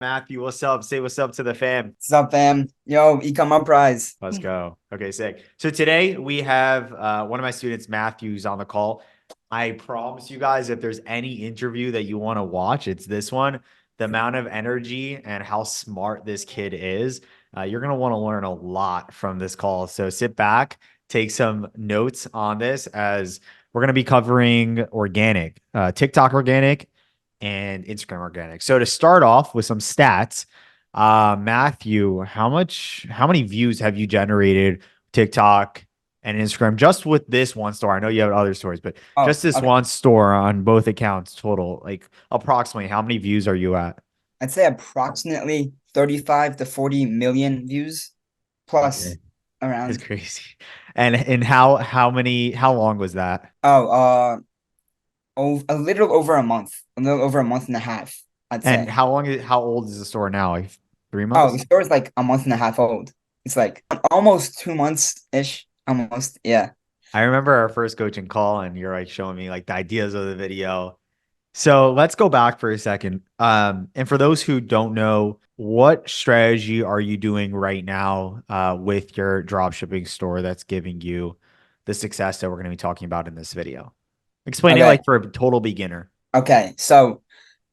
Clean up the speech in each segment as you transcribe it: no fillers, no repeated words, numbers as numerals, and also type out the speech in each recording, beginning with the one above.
Matthew, what's up? Say what's up to the fam. What's up, fam? Yo, ecom uprise. Let's go. Okay, sick. So today we have one of my students, Matthew's on the call. I promise you guys, if there's any interview that you want to watch, it's this one. The amount of energy and how smart this kid is, you're going to want to learn a lot from this call. So sit back, take some notes on this as we're going to be covering organic, TikTok organic, and Instagram organic. So to start off with some stats, Matthew, how many views have you generated TikTok and Instagram just with this one store? I know you have other stores, but just Oh, this okay. one store on both accounts total, like approximately how many views are you at? I'd say approximately 35 to 40 million views plus Okay. It's around. crazy. And how long was that? Oh, a little over a month, a little over a month and a half, I'd And say. how old is the store now? Like three Oh, the months? store is like a month and a half old. It's like almost 2 months-ish. Almost, yeah. I remember our first coaching call and you're like showing me like the ideas of the video. So let's go back for a second. And for those who don't know, what strategy are you doing right now with your dropshipping store that's giving you the success that we're going to be talking about in this video? Explain it Okay, like for a total beginner. okay. So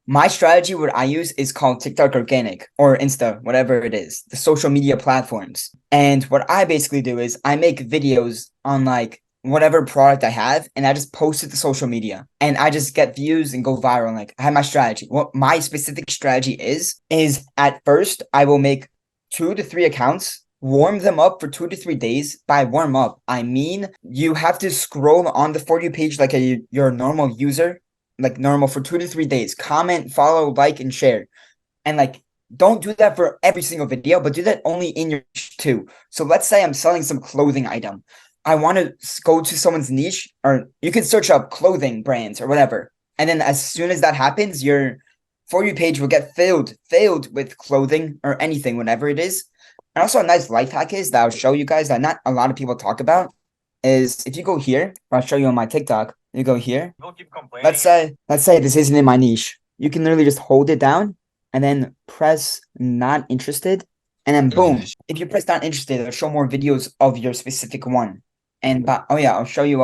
my strategy, what I use is called TikTok Organic or Insta, whatever it is, the social media platforms. And what I basically do is I make videos on like whatever product I have and I just post it to social media and I just get views and go viral. Like I have my strategy. What my specific strategy is at first I will make 2 to 3 accounts, warm them up for 2 to 3 days. By warm up, I mean you have to scroll on the For You page like your normal user, like normal for 2 to 3 days. Comment, follow, like, and share. And like, don't do that for every single video, but do that only in your niche too. So let's say I'm selling some clothing item. I want to go to someone's niche, or you can search up clothing brands or whatever. And then as soon as that happens, your For You page will get filled with clothing or anything, whatever it is. And also a nice life hack is that I'll show you guys that not a lot of people talk about is if you go here, I'll show you on my TikTok. You go here. Let's say this isn't in my niche. You can literally just hold it down and then press not interested. And then boom. If you press not interested, it'll show more videos of your specific one. And but oh yeah, I'll show you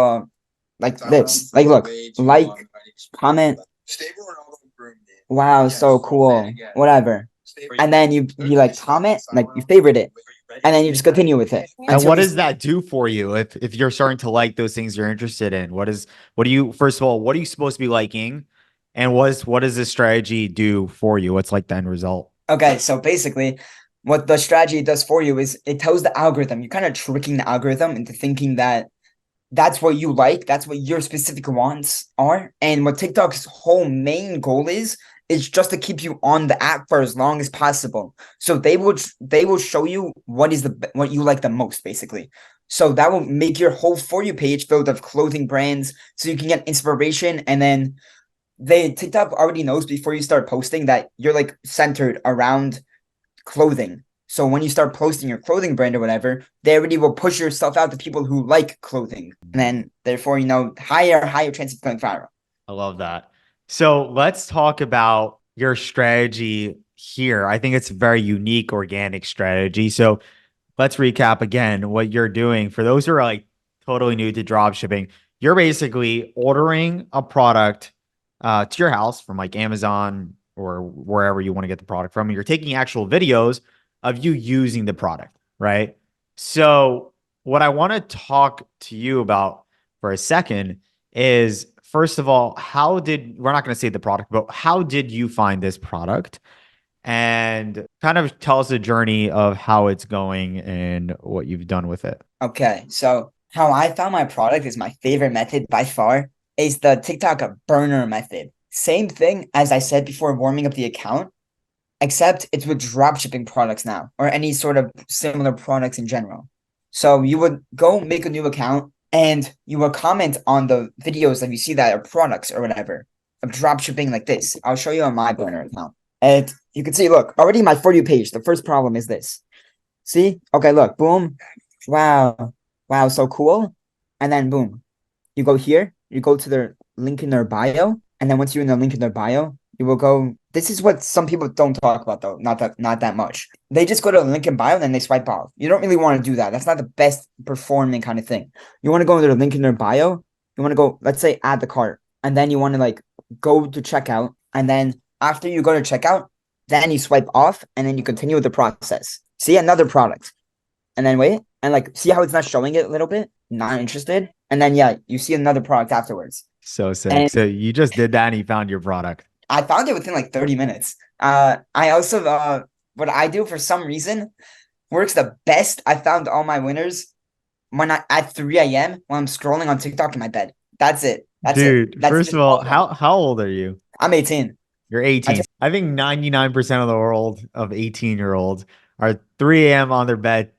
like this. Like look, like, comment. Wow, so cool. Whatever. And then you like comment, like you favorite it. And then you just continue with it And until what you does that do for you if you're starting to like those things you're interested in? What do you first of all, what are you supposed to be liking? And what does this strategy do for you? What's like the end result? Okay, so basically, what the strategy does for you is it tells the algorithm, you're kind of tricking the algorithm into thinking that that's what you like, that's what your specific wants are. And what TikTok's whole main goal is just to keep you on the app for as long as possible. So they will show you what you like the most, basically. So that will make your whole For You page filled of clothing brands so you can get inspiration, and then TikTok already knows before you start posting that you're like centered around clothing. So when you start posting your clothing brand or whatever, they already will push your stuff out to people who like clothing. And then therefore, higher chance of going viral. I love that. So let's talk about your strategy here. I think it's a very unique organic strategy. So let's recap again what you're doing. For those who are like totally new to drop shipping, you're basically ordering a product to your house from like Amazon or wherever you want to get the product from. You're taking actual videos of you using the product, right? So, what I want to talk to you about for a second is first of all, we're not going to say the product, but how did you find this product? And kind of tell us the journey of how it's going and what you've done with it. Okay, so how I found my product is my favorite method by far is the TikTok burner method. Same thing as I said before, warming up the account, except it's with dropshipping products now or any sort of similar products in general. So you would go make a new account and you will comment on the videos that you see that are products or whatever of dropshipping like this. I'll show you on my burner account. And you can see, look, already my For You page. The first problem is this. See? Okay, look, boom. Wow. Wow, so cool. And then boom. You go here, you go to their link in their bio. And then once you're in the link in their bio, You will go. This is what some people don't talk about though. Not that much. They just go to the link in bio and then they swipe off. You don't really want to do that. That's not the best performing kind of thing. You want to go into the link in their bio. You want to go, let's say, add the cart, and then you want to like go to checkout, and then after you go to checkout, then you swipe off, and then you continue with the process. See another product, and then wait, and like see how it's not showing it a little bit. Not interested, and then yeah, you see another product afterwards. So sick. And So you just did that and you found your product. I found it within like 30 minutes. I also what I do for some reason works the best. I found all my winners when I at 3 a.m. when I'm scrolling on TikTok in my bed. That's it. That's it. Dude, That's first just of all, all day. how old are you? I'm 18. You're I 18. just I think 99% of the world of 18-year-olds are 3 a.m. on their bed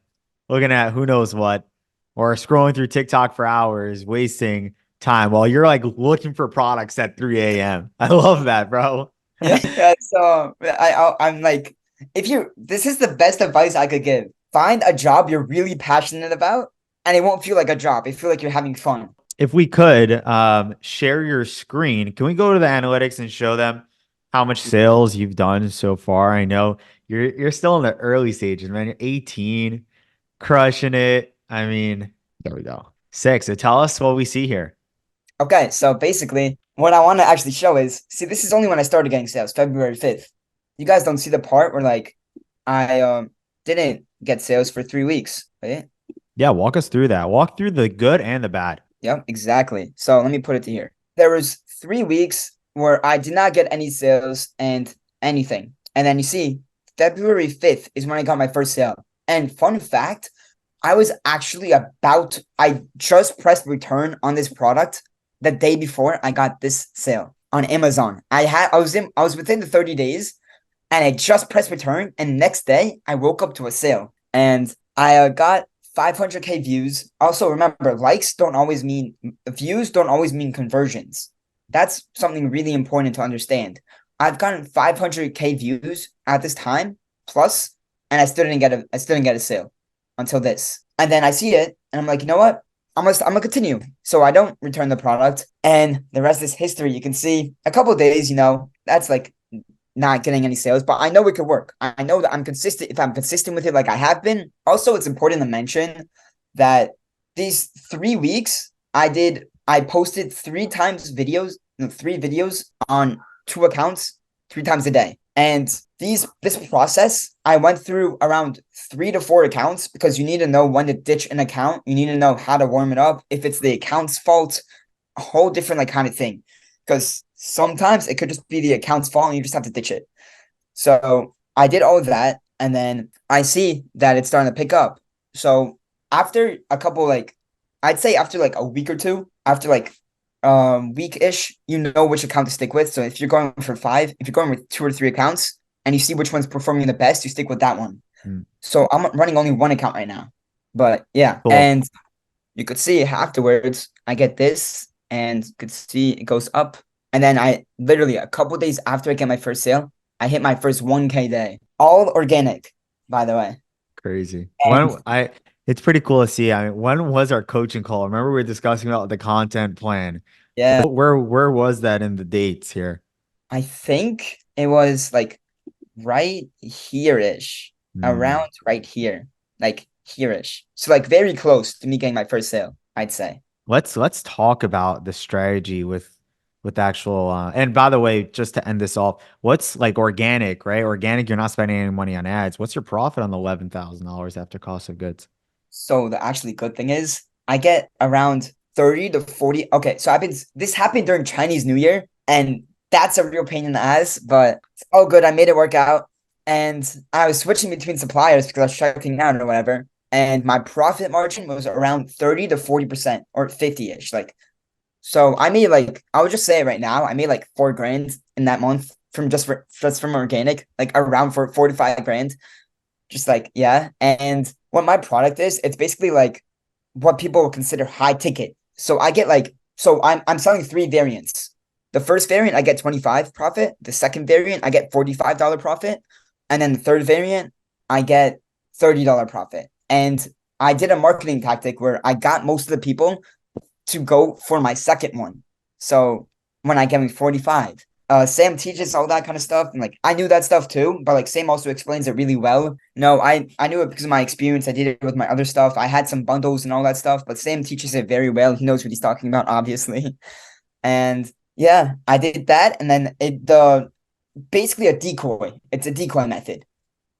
looking at who knows what or scrolling through TikTok for hours, wasting time while you're like looking for products at 3 a.m. I love that, bro. yeah, yeah. So I'm like, if you this is the best advice I could give. Find a job you're really passionate about, and it won't feel like a job. It feel like you're having fun. If we could share your screen, can we go to the analytics and show them how much sales you've done so far? I know you're still in the early stages, man. You're 18, crushing it. I mean, there we go. Six. So tell us what we see here. Okay, so basically, what I want to actually show is, see, this is only when I started getting sales, February 5th. You guys don't see the part where like I didn't get sales for 3 weeks, right? Yeah, walk us through that. Walk through the good and the bad. Yep, exactly. So let me put it to here. There was 3 weeks where I did not get any sales and anything. And then you see, February 5th is when I got my first sale. And fun fact, I just pressed return on this product the day before I got this sale on Amazon. I was within the 30 days and I just pressed return. And next day I woke up to a sale and I got 500K views. Also, remember, views don't always mean conversions. That's something really important to understand. I've gotten 500K views at this time plus, and I still didn't get a sale until this. And then I see it, and I'm like, you know what? I'm gonna continue. So I don't return the product, and the rest is history. You can see a couple of days, that's like not getting any sales, but I know it could work. I know that I'm consistent. If I'm consistent with it, like I have been. Also, it's important to mention that these 3 weeks, I posted three videos on two accounts, 3 times a day. And this process, I went through around 3 to 4 accounts because you need to know when to ditch an account. You need to know how to warm it up. If it's the account's fault, a whole different like kind of thing. Because sometimes it could just be the account's fault and you just have to ditch it. So I did all of that, and then I see that it's starting to pick up. So after a couple I'd say after like a week or two, after like week-ish, you know which account to stick with. So if you're going for five, if you're going with 2 or 3 accounts and you see which one's performing the best, you stick with that one. Hmm. So I'm running only one account right now. But yeah, Cool. and you could see afterwards, I get this and could see it goes up. And then I literally a couple days after I get my first sale, I hit my first 1K day. All organic, by the way. Crazy. And It's pretty cool to see. I mean, when was our coaching call? Remember we were discussing about the content plan. yeah, Where was that in the dates here? I think it was like right here-ish, Hmm. around right here, like here-ish. So like very close to me getting my first sale, I'd say. Let's talk about the strategy with actual and by the way, just to end this off, what's like organic, right? Organic, you're not spending any money on ads. What's your profit on the $11,000 after cost of goods? So the actually good thing is I get around 30 to 40. Okay, so this happened during Chinese New Year, and that's a real pain in the ass, but it's all good. I made it work out. And I was switching between suppliers because I was checking out or whatever. And my profit margin was around 30 to 40% or 50-ish. Like, so I made like, I would just say right now, I made like 4 grand in that month from just from organic, like around for 45 grand. Just like, yeah. And what my product is, it's basically like what people would consider high ticket. So I get like, so I'm selling 3 variants. The first variant, I get 25 profit. The second variant, I get $45 profit. And then the third variant, I get $30 profit. And I did a marketing tactic where I got most of the people to go for my second one. So when I get me 45. Sam teaches all that kind of stuff, and like I knew that stuff too, but like Sam also explains it really well. No, I knew it because of my experience. I did it with my other stuff. I had some bundles and all that stuff, but Sam teaches it very well. He knows what he's talking about, obviously. And yeah, I did that, and then the basically a decoy. It's a decoy method.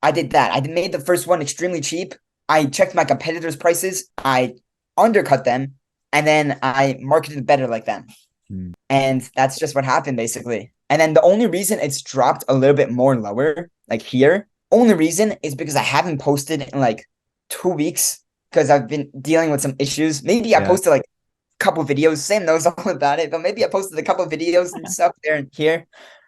I did that. I made the first one extremely cheap. I checked my competitors' prices. I undercut them, and then I marketed better like them. Hmm. And that's just what happened basically. And then the only reason it's dropped a little bit more lower, like here, only reason is because I haven't posted in like 2 weeks because I've been dealing with some issues. Maybe I Yeah. posted like a couple videos. Sam knows all about it, but maybe I posted a couple videos and stuff there and here.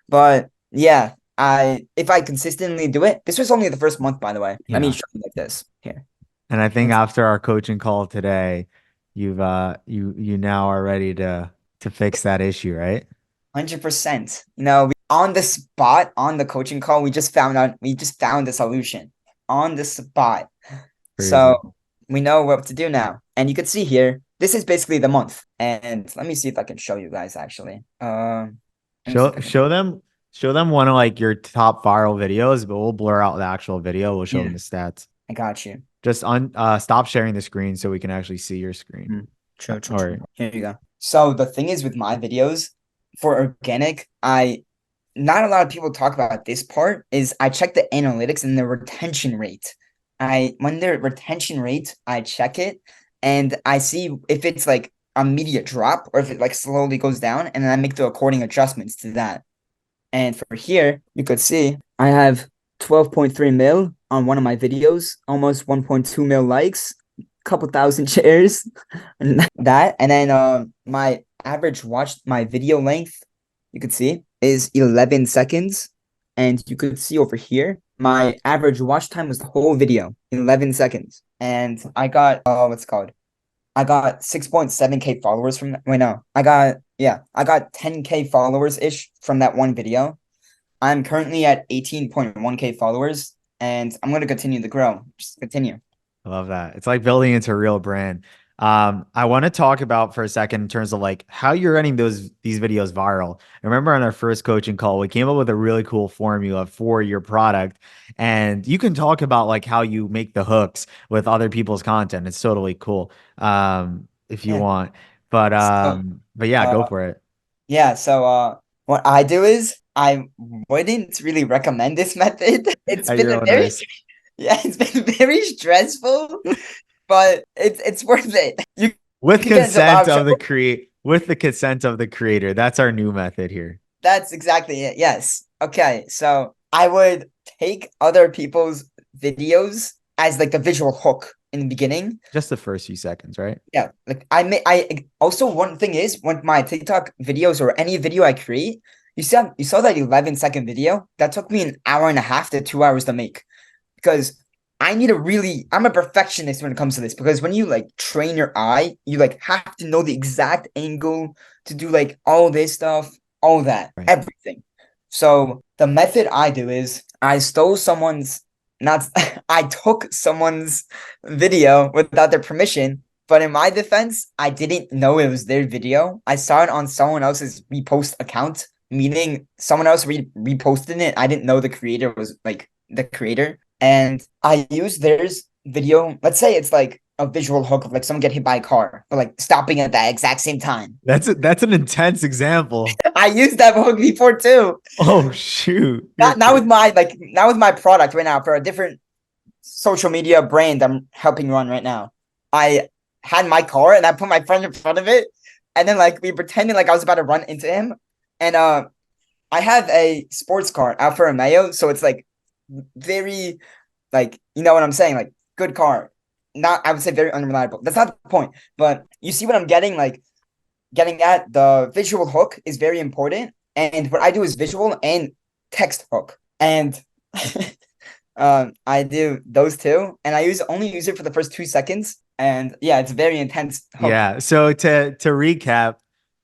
But yeah, I if I consistently do it, this was only the first month, by the way. Let me Yeah. show you like this here. And I think Let's after our coaching call today, you now are ready to fix that issue, right? 100%. On the spot, on the coaching call, we just found the solution on the spot. Crazy. So we know what to do now. And you can see here, this is basically the month. And let me see if I can show you guys actually. Let me see if Show I can. show them one of like your top viral videos, but we'll blur out the actual video. We'll show them Yeah, the stats. I got you. Just stop sharing the screen so we can actually see your screen. Mm, true, true, Or true. Here you go. So the thing is with my videos for organic, I not a lot of people talk about this part is I check the analytics and the retention rate. When the retention rate, I check it and I see if it's like a immediate drop or if it like slowly goes down, and then I make the according adjustments to that. And for here, you could see I have 12.3 mil on one of my videos, almost 1.2 mil likes, couple thousand shares, and that. And then my average my video length, you could see, is 11 seconds. And you could see over here, my average watch time was the whole video, 11 seconds. And I got what's it called? I got 6.7K followers from that. Wait, no. I got 10K followers ish from that one video. I'm currently at 18.1K followers, and I'm gonna continue to grow. Just continue. I love that. It's like building into a real brand. I want to talk about for a second in terms of like how you're running these videos viral. I remember on our first coaching call, we came up with a really cool formula for your product, and you can talk about like how you make the hooks with other people's content. It's totally cool, if you Yeah. want. So, But yeah, go uh, for it. yeah. So, what I do is I wouldn't really recommend this method. It's At been your a own very, risk, yeah, it's been very stressful, but it's worth it. You with could get into a lot consent of of the trouble. create, with the consent of the creator. That's our new method here. That's exactly it. Yes. Okay. So I would take other people's videos as like the visual hook in the beginning. Just the first few seconds, right? Yeah, like I also one thing is when my TikTok videos or any video I create, you saw that 11-second video that took me an hour and a half to 2 hours to make because I'm a perfectionist when it comes to this because when you like train your eye, you like have to know the exact angle to do like all this stuff, all that, Right. everything. So the method I do is I stole someone's not I took someone's video without their permission, but in my defense, I didn't know it was their video. I saw it on someone else's repost account, meaning someone else reposted it. I didn't know the creator was like the creator. And I use theirs video. Let's say it's like a visual hook of like someone get hit by a car, but like stopping at that exact same time. That's an intense example. I used that hook before too. Oh shoot. You're Not crazy. with my not with my product right now for a different social media brand I'm helping run right now. I had my car and I put my friend in front of it, and then like we pretended like I was about to run into him. And I have a sports car, Alfa Romeo, so it's like very like you know what I'm saying, like good car. Not I would say very unreliable. That's not the point. But you see what I'm getting like getting at the visual hook is very important. And what I do is visual and text hook. And I do those two, and only use it for the first 2 seconds. And yeah, it's a very intense hook. Yeah. So to recap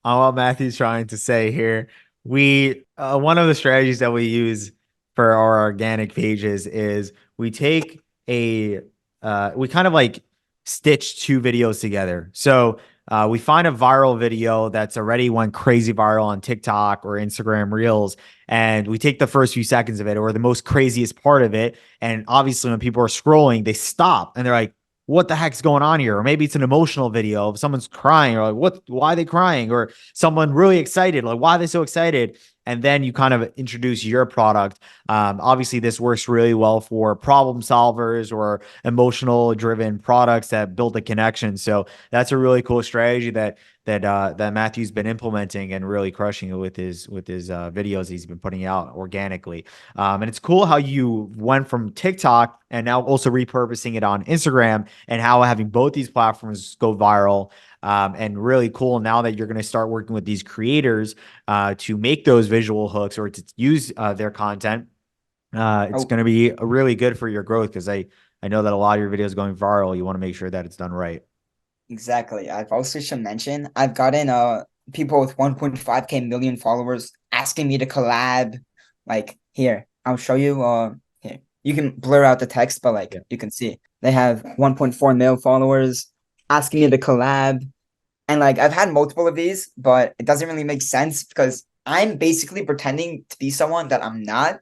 on what Matthew's trying to say here, we one of the strategies that we use for our organic pages is we take we kind of like stitch two videos together. So We find a viral video that's already went crazy viral on TikTok or Instagram Reels, and we take the first few seconds of it or the most craziest part of it. And obviously, when people are scrolling, they stop and they're like, what the heck's going on here? Or maybe it's an emotional video of someone's crying, or like, what, why are they crying? Or someone really excited, like, why are they so excited? And then you kind of introduce your product. Obviously, this works really well for problem solvers or emotional driven products that build a connection. So that's a really cool strategy that Matthew's been implementing and really crushing it with his videos he's been putting out organically. And it's cool how you went from TikTok and now also repurposing it on Instagram, and how having both these platforms go viral. And really cool now that you're going to start working with these creators to make those visual hooks or to use their content. It's Oh, going to be really good for your growth because I know that a lot of your videos going viral. You want to make sure that it's done right. exactly. I've also should mention I've gotten people with 1.5K million followers asking me to collab. Like here, I'll show you here. You can blur out the text, but like Yeah. you can see they have 1.4 mil followers asking me to collab. And like I've had multiple of these, but it doesn't really make sense because I'm basically pretending to be someone that I'm not.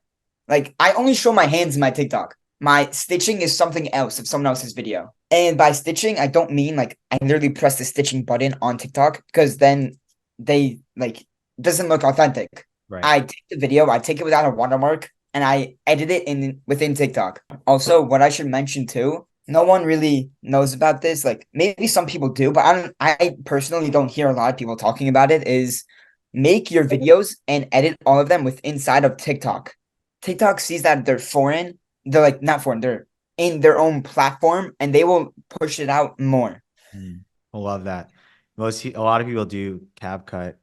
Like I only show my hands in my TikTok. My stitching is something else of someone else's video. And by stitching, I don't mean like I literally press the stitching button on TikTok because then they like it doesn't look authentic. Right. I take the video, I take it without a watermark, and I edit it in within TikTok. Also, what I should mention too, no one really knows about this. Like maybe some people do, but I personally don't hear a lot of people talking about it, is make your videos and edit all of them with inside of TikTok. TikTok sees that they're foreign. They're like not foreign, they're in their own platform and they will push it out more. Mm, I love that. A lot of people do CapCut.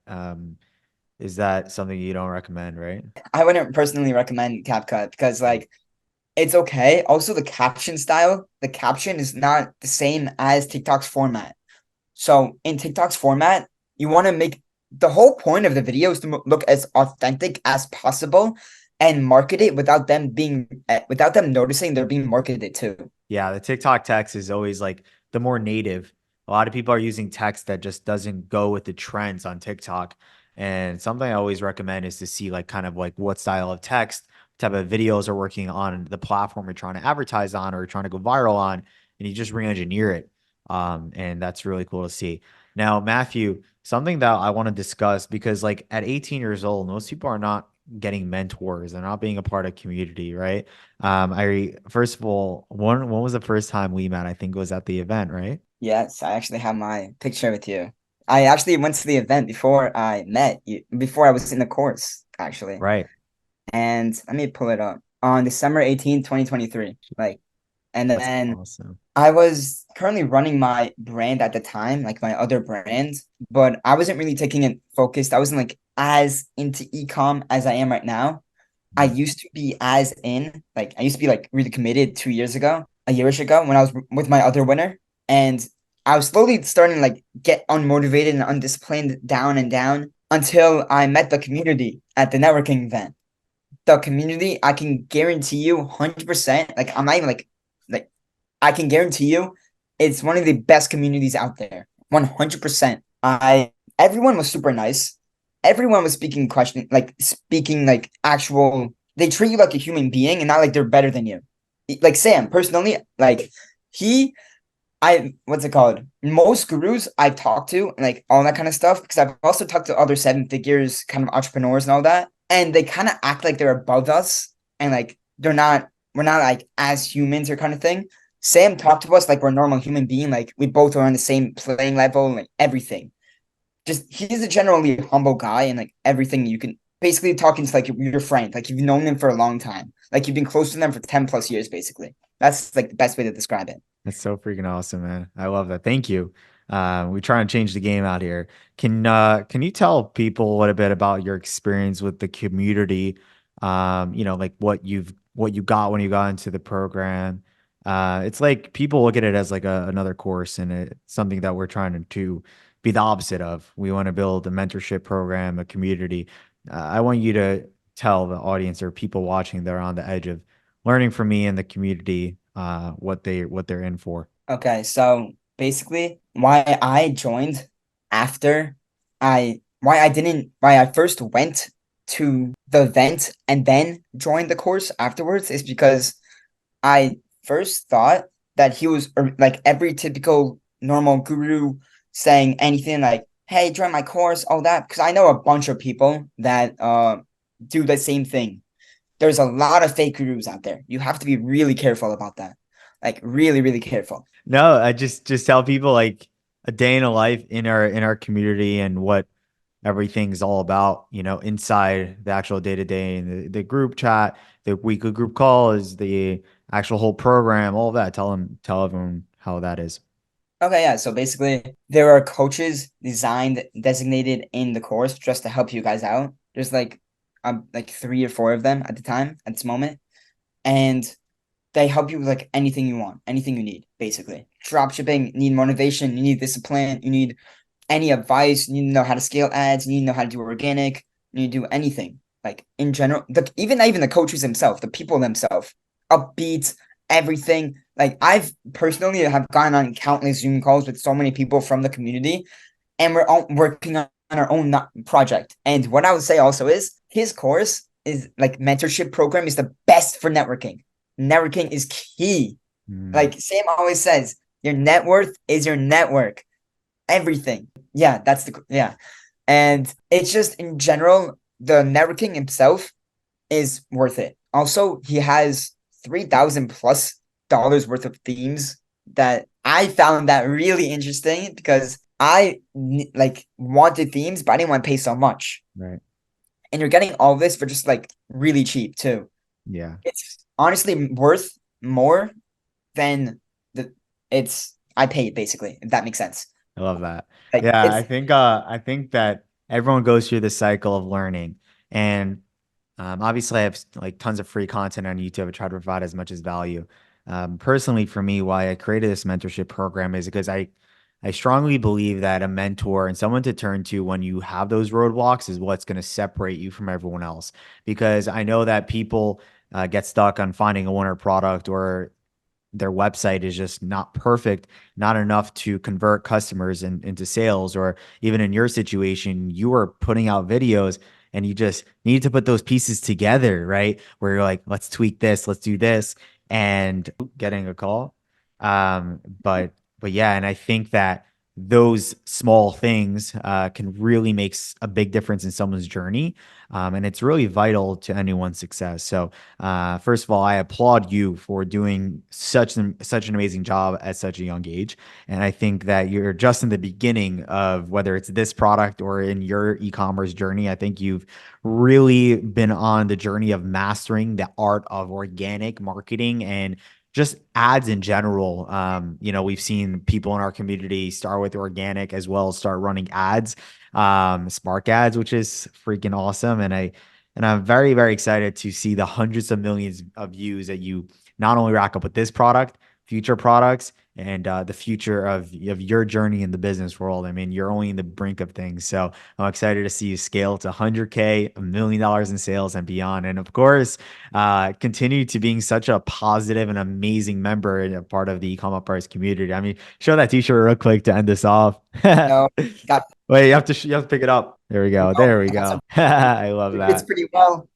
Is that something you don't recommend, right? I wouldn't personally recommend CapCut because like it's okay. Also, the caption style, the caption is not the same as TikTok's format. So in TikTok's format, you want to make the whole point of the video is to look as authentic as possible and market it without them noticing they're being marketed to. Yeah, the TikTok text is always like the more native. A lot of people are using text that just doesn't go with the trends on TikTok. And something I always recommend is to see like kind of like what style of text, type of videos are working on the platform you're trying to advertise on or trying to go viral on, and you just re-engineer it. And that's really cool to see. Now, Matthew, something that I want to discuss because like at 18 years old, most people are not getting mentors. They're not being a part of community, right? I first of all, when was the first time we met? I think it was at the event, right? Yes, I actually have my picture with you. I actually went to the event before I met you, before I was in the course, actually. Right. And let me pull it up. On December 18th, 2023. Like, and That's then awesome. I was currently running my brand at the time, like my other brand, but I wasn't really taking it focused. I wasn't like as into ecom as I am right now. I Mm. used to be as in, like, I used to be like really committed 2 years ago, a yearish ago when I was with my other winner. And I was slowly starting to like get unmotivated and undisciplined down and down until I met the community at the networking event. The community, I can guarantee you 100%, like, I'm not even like, I can guarantee you it's one of the best communities out there. 100%. Everyone was super nice. Everyone was speaking like actual, they treat you like a human being and not like they're better than you. Like Sam, personally, like he what's it called? Most gurus I've talked to, like all that kind of stuff, because I've also talked to other seven figures kind of entrepreneurs and all that, and they kind of act like they're above us and like we're not like as humans or kind of thing. Sam talked to us like we're a normal human being, like we both are on the same playing level, like everything. Just he's a generally humble guy and like everything you can basically talking to like your friend, like you've known them for a long time, like you've been close to them for 10 plus years, basically. That's like the best way to describe it. That's so freaking awesome, man. I love that. Thank you. We try and change the game out here. Can you tell people a little bit about your experience with the community? Like what you got when you got into the program. It's like people look at it as like another course, and it's something that we're trying to be the opposite of. We want to build a mentorship program, a community. I want you to tell the audience or people watching that are on the edge of learning from me and the community what they're in for. Okay, so basically, why I joined after why I first went to the event and then joined the course afterwards is because I first thought that he was like every typical normal guru saying anything like, "Hey, join my course," all that. Because I know a bunch of people that do the same thing. There's a lot of fake gurus out there. You have to be really careful about that. Like really, really careful. No, I just tell people like a day in a life in our community and what everything's all about, inside the actual day to day and the group chat, the weekly group call is the actual whole program, all of that. Tell everyone how that is. Okay, yeah. So basically, there are coaches designated in the course just to help you guys out. There's like 3 or 4 of them at the time, at this moment. And they help you with like anything you want, anything you need, basically. Dropshipping, you need motivation, you need discipline, you need any advice, you need to know how to scale ads, you need to know how to do organic, you need to do anything. Like in general, even the coaches themselves, the people themselves, upbeat, everything. Like I've personally have gone on countless Zoom calls with so many people from the community, and we're all working on our own project. And what I would say also is his course is like mentorship program is the best for networking. Networking is key. Mm, Like Sam always says, your net worth is your network. Everything. Yeah, yeah. And it's just in general, the networking himself is worth it. Also, he has 3,000 plus dollars worth of themes that I found that really interesting because I like wanted themes, but I didn't want to pay so much. right. And you're getting all this for just like really cheap too. Yeah. It's honestly worth more than the it's I paid basically, if that makes sense. I love that. Like Yeah, it's I think that everyone goes through this cycle of learning. And obviously I have like tons of free content on YouTube. I try to provide as much as value. Personally for me, why I created this mentorship program is because I strongly believe that a mentor and someone to turn to when you have those roadblocks is what's going to separate you from everyone else. Because I know that people get stuck on finding a winner product or their website is just not perfect, not enough to convert customers into sales, or even in your situation, you are putting out videos and you just need to put those pieces together, right? Where you're like, let's tweak this, let's do this, and getting a call. But yeah, and I think that those small things can really make a big difference in someone's journey. And it's really vital to anyone's success. So first of all, I applaud you for doing such an amazing job at such a young age, and I think that you're just in the beginning of whether it's this product or in your e-commerce journey. I think you've really been on the journey of mastering the art of organic marketing and just ads in general. We've seen people in our community start with organic as well as start running ads, Spark ads, which is freaking awesome, and I'm very, very excited to see the hundreds of millions of views that you not only rack up with this product, future products, and the future of your journey in the business world. I mean, you're only in the brink of things. So I'm excited to see you scale to 100K, $1 million in sales and beyond. And of course, continue to being such a positive and amazing member and a part of the e-commerce community. I mean, show that t-shirt real quick to end this off. no got Wait, you have to pick it up. There we go. no There we that's go. it I love fits that. pretty well.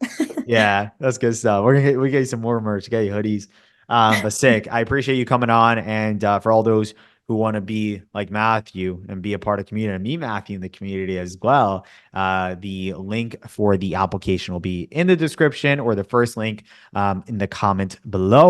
Yeah, that's good stuff. We get you some more merch, get you hoodies. But sick. I appreciate you coming on, and for all those who want to be like Matthew and be a part of the community, and me, Matthew, in the community as well. The link for the application will be in the description or the first link in the comment below.